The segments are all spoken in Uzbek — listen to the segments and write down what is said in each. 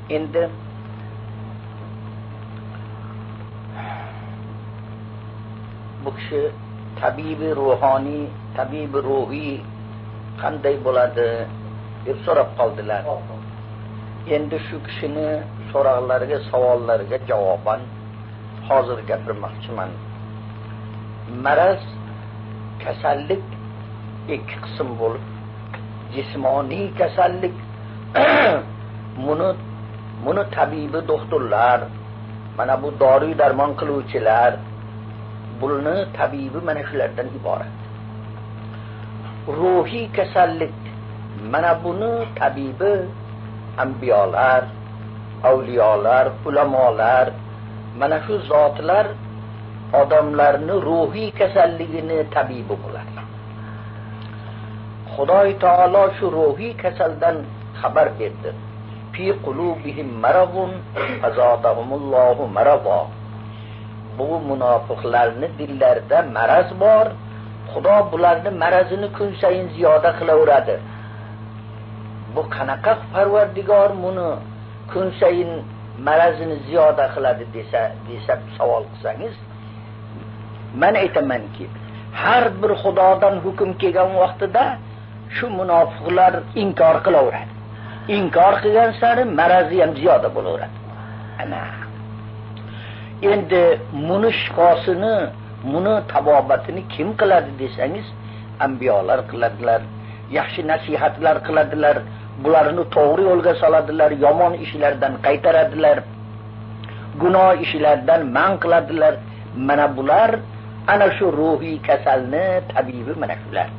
Endi bu kishi tabibi ruhoniy, tabibi ruhiy qanday bo'ladi deb so'rab qoldilar. Endi shu kishini so'roqlariga, savollariga javoban hozir gapirmoqchiman. Maraz, kasallik ikki qism bo'lib, jismoniy kasallik buni tabibi doktorlar, mana bu dori darmon qiluvchilar, buni tabibi mana shulardan iborat. Ruhiy kasallik, mana buni tabibi anbiyolar, avliyolar, ulamolar, mana shu zotlar odamlarni ruhiy kasalligini tabibi bo'ladi. Xudoy taolo shu ruhiy kasaldan xabar berdi. Fi qulubihim maradun fazadahumullohu marada. Bu munofiqlarning dillarida maraz bor. Xudo bularni marazini kun sayin ziyoda qilaveradi. Bu qanaqa Parvardigor buni kun sayin marazini ziyoda qiladi desa savol qilsangiz, men aytamanki, har bir Xudodan hukm kelgan vaqtida shu munofiqlar inkor qilaveradi. Inkor qilgan sari marazi ham ziyoda bo'laveradi. Ana. Endi buni shifosini, buni tabobatini kim qiladi desangiz, anbiyolar qiladilar, yaxshi nasihatlar qiladilar, bularni to'g'ri yo'lga soladilar, yomon ishlardan qaytaradilar, gunoh ishlardan man qiladilar. Mana bular ana shu ruhiy kasalni tabibi mana shular.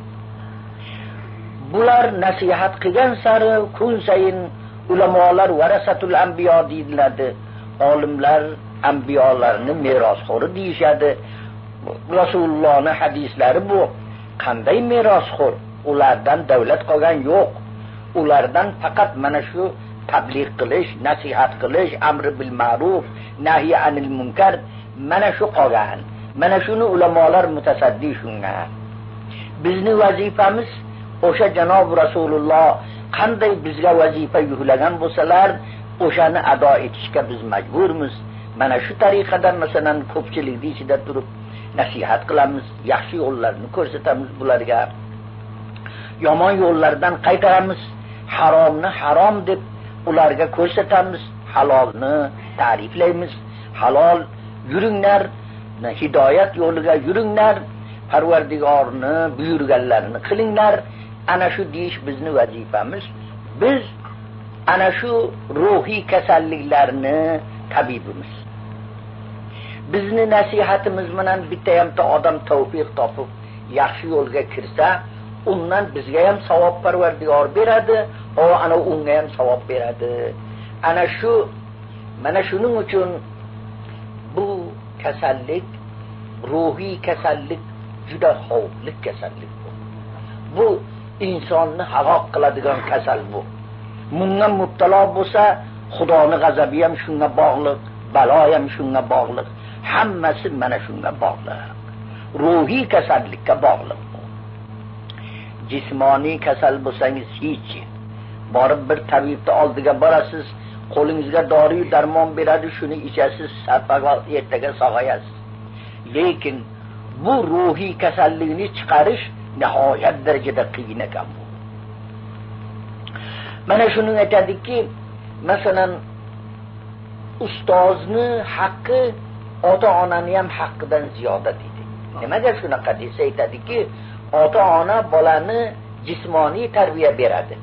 Bular nasihat qilgan sari kun sayin ulamolar varasatul anbiyo deyiladi. Olimlar anbiyolarni merosxo'ri deyishadi. Rasulullohning hadislari bu. Qanday merosxo'r? Ulardan davlat qolgan yo'q. Ulardan faqat mana shu tabliğ qilish, nasihat qilish, amri bil ma'ruf, nahy anil munkar mana shu qolgan. Mana shuni ulamolar mutasaddi shunga. Bizning vazifamiz o'sha janob Rasululloh qanday bizga vazifa yuklagan bo'lsalar, o'shani ado etishga biz majburmiz. Mana shu tariqadan masalan ko'pchilikning ichida turib nasihat qilamiz, yaxshi yo'llarni ko'rsatamiz bularga. Yomon yo'llardan qaytaramiz, haromni harom deb ularga ko'rsatamiz, halolni ta'riflaymiz. Halol yuringlar, hidoyat yo'liga yuringlar, Parvardigorni buyurganlarini qilinglar. Ana shu deyish bizning vazifamiz. Biz ana shu ruhiy kasalliklarni tabibimiz. Bizni nasihatimiz bilan bitta hamta odam tavfiq topib yaxshi yo'lga kirsa, undan bizga ham savob Parvardigor beradi, o ana unga ham savob beradi. Ana shu, mana shuning uchun bu kasallik, ruhiy kasallik juda xavfli kasallik bu. Bu insonni halok qiladigan kasal bu. Bunga mubtalo bo'lsa, Xudoning g'azabi ham shunga bog'liq, balo ham shunga bog'liq. Hammasi mana shunga bog'liq. Ruhiy kasallikka bog'liq. Jismoniy kasal bo'lsangiz hech. Borib bir tabibning oldiga borasiz, qo'lingizga dori darmon beradi, shuni ichasiz, sapaga ertaga sog'ayasiz. Lekin bu ruhiy kasallikni chiqarish nihoyat darajada qiyin ekan bu. Mana shuni aytadiki, masalan ustozni haqqi ota-onani ham haqqidan ziyoda deydi. Nimaga shunaqa desa aytadiki, ota-ona bolani jismoniy tarbiya beradi.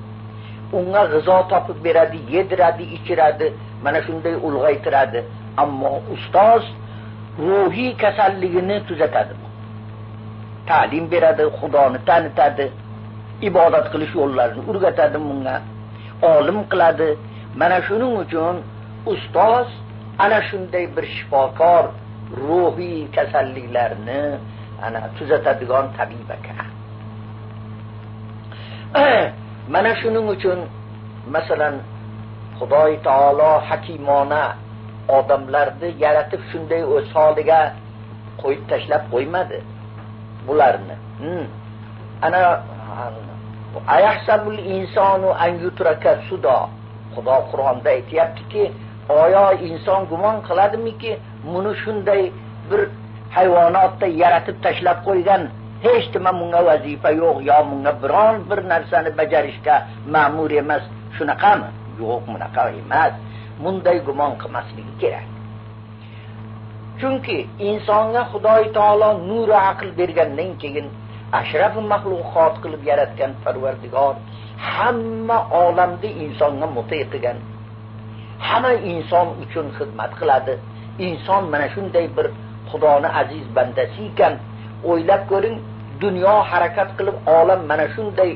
Unga g'izo topib beradi, yediradi, ichiradi, mana shunday ulg'aytiradi. Ammo ustoz ruhiy kasalligini tuzatadi. Ta'lim beradi, Xudoni tanitadi, ibodat qilish yo'llarini o'rgatadi bunga, olim qiladi. Mana shuning uchun ustoz ana shunday bir shifokor ruhiy kasalliklarni ana tuzatadigan tabib ekan. Mana shuning uchun masalan Xudoy taolo hakimona odamlarni yaratib shunday o'z holiga qo'yib tashlab qo'ymadi bularni. Ana ayahsabul insonu an yutraka suda. Xudo Qur'onda aytayaptiki, oyo inson gumon qiladimiki, buni shunday bir hayvonotda yaratib tashlab qo'ygan, hech nima bunga vazifa yo'q, yo bunga biron bir narsani bajarishga ma'mur emas. Shunaqami? Yo'q, bunaqa emas. Bunday gumon qilmasligi kerak. Chunki insonga Xudoy taolo nur va aql bergandan keyin ashraf maxluqot qilib yaratgan Parvardigor hamma olamda insonga muto qilgan. Hamma inson uchun xizmat qiladi. Inson mana shunday bir Xudoni aziz bandasi ekan. O'ylab ko'ring, dunyo harakat qilib olam mana shunday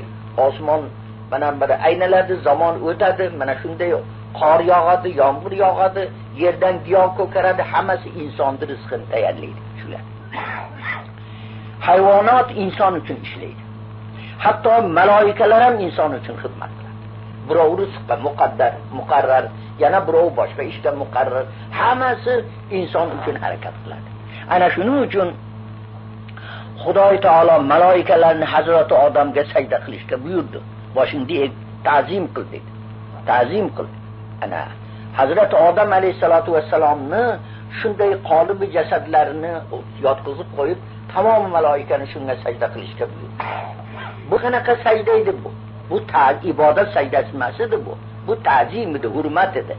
osmon mana bir aynaladi, zamon o'tadi, mana shunday qor yog'adi, yomg'ir yog'adi, yerdan giyoh ko'karadi, hammasi insonning rizqini tayyorlaydi. Shular. Hayvonot inson uchun ishlaydi. Hatto maloikalar ham inson uchun xizmat qiladi. Birov rizqqa muqarrar, yana birov boshqa ishga muqarrar. Hammasi inson uchun harakat qiladi. Ana shuning uchun Xudoy taolo maloikalarni Hazrati Odamga sajda qilishga buyurdi. Boshingda ta'zim qil dedi. Ta'zim qil. Ana Hazrati Odam alayhisolatu vassalomni shunday qolibi jasadlarini yotqizib qo'yib, tamom maloikani shunga sajda qilishga buyurdi. Bu qanaqa sajda edi bu? Bu ibodat sajdasi emas edi bu. Bu ta'zim edi, hurmat edi.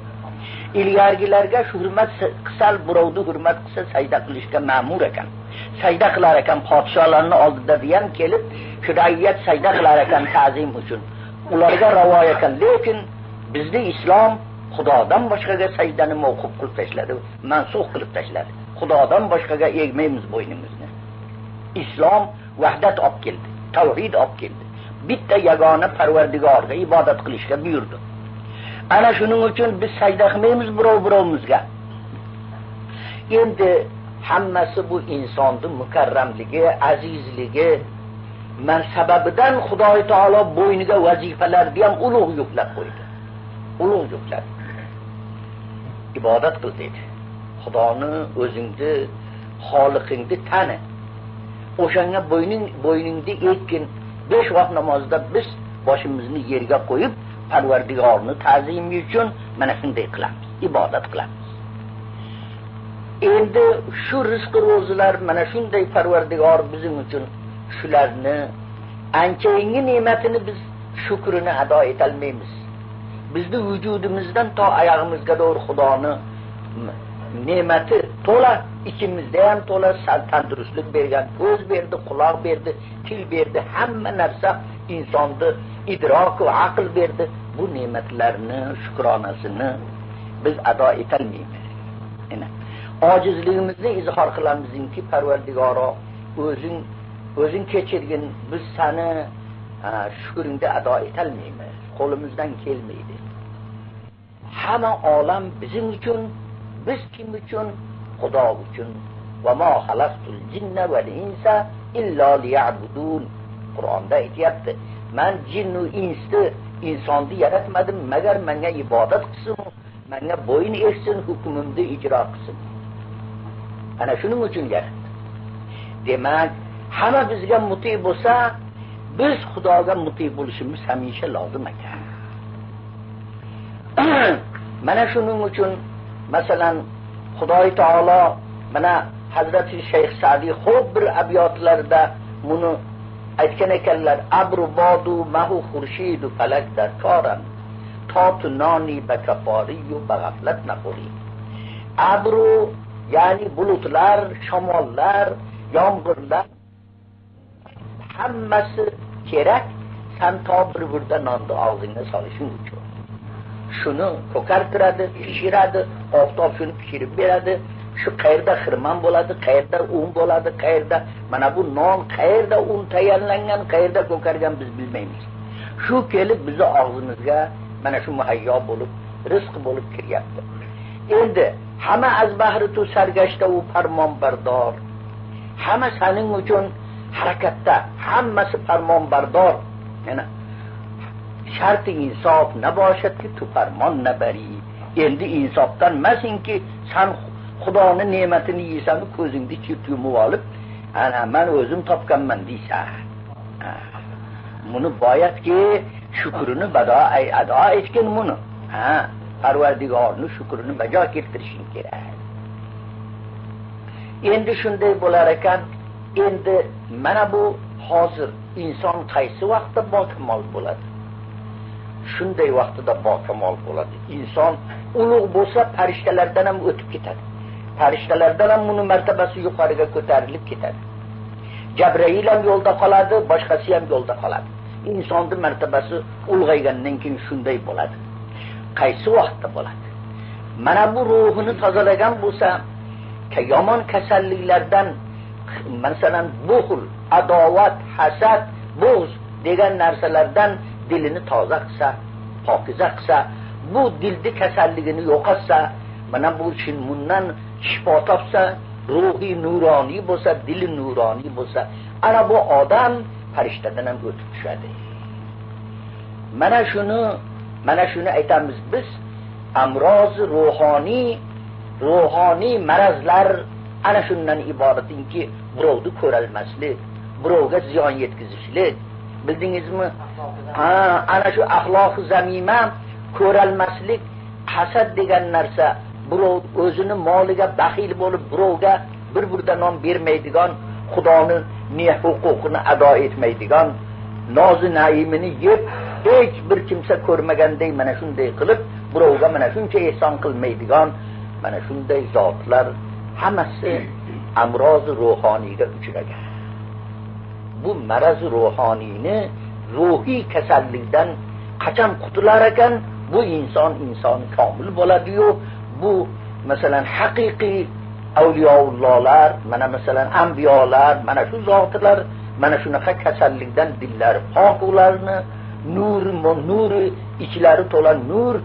Ilgarilarga hurmat qilsa, birovni hurmat qilsa sajda qilishga ma'mur ekan. Sajda qilar ekan, podsholarning oldida ham kelib, shirayat sajda qilar ekan ta'zim uchun. Ularga ravo ekan, lekin bizda islom Xudodan boshqaga sajdani mavquf qilib tashladi, mansux qilib tashladi. Xudodan boshqaga egmaymiz bo'ynimizni. Islom vahdat olib keldi, tavhid olib keldi. Bitta yagona Parvardigorga ibodat qilishga buyurdi. Ana shuning uchun biz sajda qilmaymiz birovimizga. Endi hammasi bu insonning mukarramligi, azizligi mansabidan Xudoy taolo bo'yniga vazifalarni ham ulug' yuklab qo'ydi. Ulug' yuklab. Ibodat qil dedi. Xudoni o'zingni, xoliqingni tani. O'shanga bo'yningni ekkin. 5 vaqt namozda biz boshimizni yerga qo'yib, Parvardigorni ta'zim uchun mana shunday qilamiz, ibodat qilamiz. Endi shu rizq ro'zilar mana shunday Parvardigor bizim uchun shularni anchayingi ne'matini biz shukrini ado etolmaymiz. Bizni vujudimizdan to oyog'imizga doğru Xudoni ne'mati to'la, ichimizda ham to'la tandurustlik bergan, ko'z berdi, quloq berdi, til berdi, hamma narsa insonni idrok va aql berdi. Bu ne'matlarni shukronasini biz ado etolmaymiz. Ojizligimizni izhor qilamizki, Parvardigoro, o'zing kechirgin, biz seni shukringni ado etolmaymiz. Qo'limizdan kelmaydi. Hamma olam bizim uchun, biz kim uchun? Xudo uchun. Va ma xalaqtul jinna val insa illa liya'budun. Qur'onda aytayapti, men jin va insni, insonni yaratmadim magar menga ibodat qilsin, menga bo'yin egsin, hukmimni ijro qilsin. Ana shuning uchun yaratdi. Demak, hamma bizga muti bo'lsa, biz Xudoga muti bo'lishimiz hamisha lozim ekan. Mana shuning uchun masalan Xudoy taolo mana Hazrati Shayx Sa'di xo'p bir abiyotlarda buni aytgan ekanlar. Abru bodu mahu xurshidu falak dar koran totu noni bakaforiyu bag'aflat naquri. Abru yani bulutlar, shamollar, yomg'irlar hammasi kerak sen to bir burda nonni og'zingga solishing uchun. Shuni ko'kartiradi, pishiradi, oftob shuni pishirib beradi. Shu qayerda xirmon bo'ladi, qayerda un bo'ladi, qayerda mana bu non qayerda un tayyorlangan, qayerda ko'kargan biz bilmaymiz. Shu kelib bizni og'zimizga mana shu muhayyo bo'lib, rizq bo'lib kiryapti. Endi hamma az bahri tu sargashta u farmonbardor. Hamma sening uchun harakatda, hammasi farmonbardor. Yana sharti insof naboshat ki tu farmon nabari. Endi insofdan masinki sen Xudoni ne'matini yeysan, ko'zingni chip yumib olib, ana men o'zim topganman deysan. Buni boyatki shukrini ado etgin buni. Parvardigorning shukrini bajo keltirishing kerak. Endi shunday bo'lar ekan, endi mana bu hozir inson qaysi vaqtda bokamol bo'ladi? Shunday vaqtida bokamol bo'ladi. Inson ulug' bo'lsa, farishtalardan ham o'tib ketadi. Farishtalardan ham uning martabasi yuqoriga ko'tarilib ketadi. Jabrail ham yo'lda qoladi, boshqasi ham yo'lda qoladi. Insonning martabasi ulg'aygandan keyin shunday bo'ladi. Qaysi vaqtda bo'ladi? Mana bu ruhini tozalagan bo'lsa, yomon kasalliklardan, masalan, buxl, adovat, hasad, bug'z degan narsalardan dilini toza qilsa, pokiza qilsa, bu dilni kasalligini yo'qotsa, mana bu uchun bundan shifo topsa, ruhi nuroniy bo'lsa, dili nuroniy bo'lsa, ana bu odam farishtadan ham o'tib tushadi. Mana shuni aytamiz biz, amroz ruhoniy marazlar ana shundan iboratinki, birovni ko'ralmaslik, birovga ziyon yetkazishlik, bildingizmi? Ana shu axloqi zamima, ko'ralmaslik, hasad degan narsa, birov o'zini moliga baxil bo'lib, birovga bir-birda non bermaydigan, Xudoning huquqini ado etmaydigan, nozi naimini yeb, hech bir kimsa ko'rmaganday mana shunday qilib, birovga mana shuncha ehson qilmaydigan, mana shunday zotlar hammasi amroz ruhoniyga uchragan. Bu maraz ruhoniyni, ruhiy kasallikdan qachon qutular ekan, bu inson komil bo'ladi-yu, bu masalan haqiqiy avliyoullohlar, mana masalan anbiyolar, mana shu zotlar mana shunaqa kasallikdan dillari pok, ularni nuri ichlari to'la nur,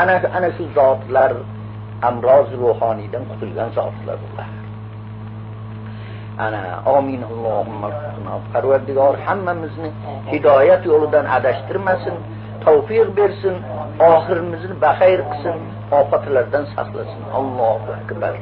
ana shu zotlar amroz ruhoniydan qutulgan zotlar ular. Ana amin Allohumma Parvardigor hammamizni hidoyat yo'lidan adashtirmasin, tavfiq bersin, oxirimizni baxayr qilsin, ofatlardan saqlasin. Allohu akbar.